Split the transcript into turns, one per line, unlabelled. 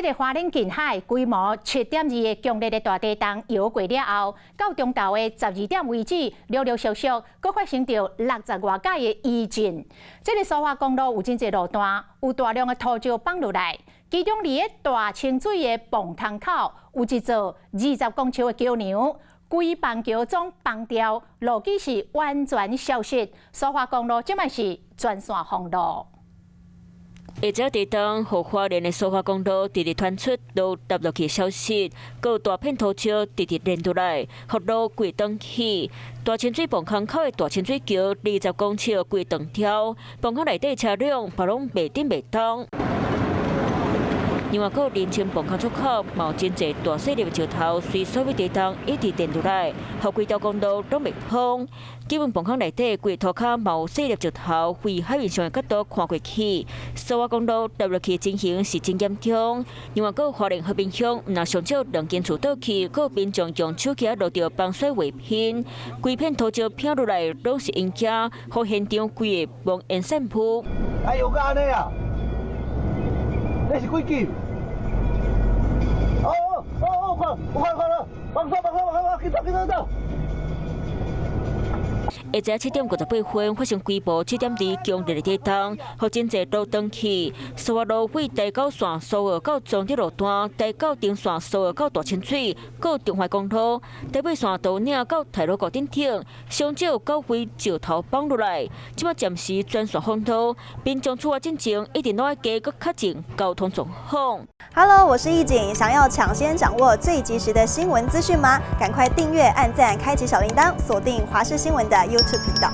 个花莲近海规模7.2的强烈的大地震摇过了后，到中昼的12点为止，陆陆续续佫发生着60外架的余震。这个苏花公路有真侪路段有大量的土石放落来，其中伫个大清水的磅塘口有一座20公尺的桥梁，规磅桥总崩掉，路基是完全消失。苏花公路即卖是全线封路。
下只地震，互花莲的苏花公路直直传出路塌落去消息，佮大片土石直直连落来，互路规断起。大清水磅坑口的大清水桥20公尺规断条，磅坑内底车辆别拢袂顶袂动。 另外，佮林清磅坑出口，有真侪大细粒的石头随所有地震一直跌落来，互规条公路拢袂通。基本磅坑内底规土骹有细粒石头，为海面上的角度看过去，苏花公路跌落去情形是真严重。另外，佮花莲和平乡若上少2间厝倒去，佮民众用手机录到防水画片，规片土石飘落来，拢是因家，互现场规个瓮烟散铺。
哎，有个安尼啊？ 那是几斤？看了，放手，去走。
下晡7点58分发生规模7.2强烈的地震，互真侪路断去。苏花路为台九线苏澳到中立路段，台九顶线苏澳到大清水，到中华公路，台北线导岭到台路高顶顶，上少9位石头放落来。即马暂时全线封路，民众出外进前一定要加搁确认交通状况。
Hello， 我是易景，想要抢先掌握最及时的新闻资讯吗？赶快订阅、按赞、开启小铃铛，锁定华视新闻的YouTube 频道。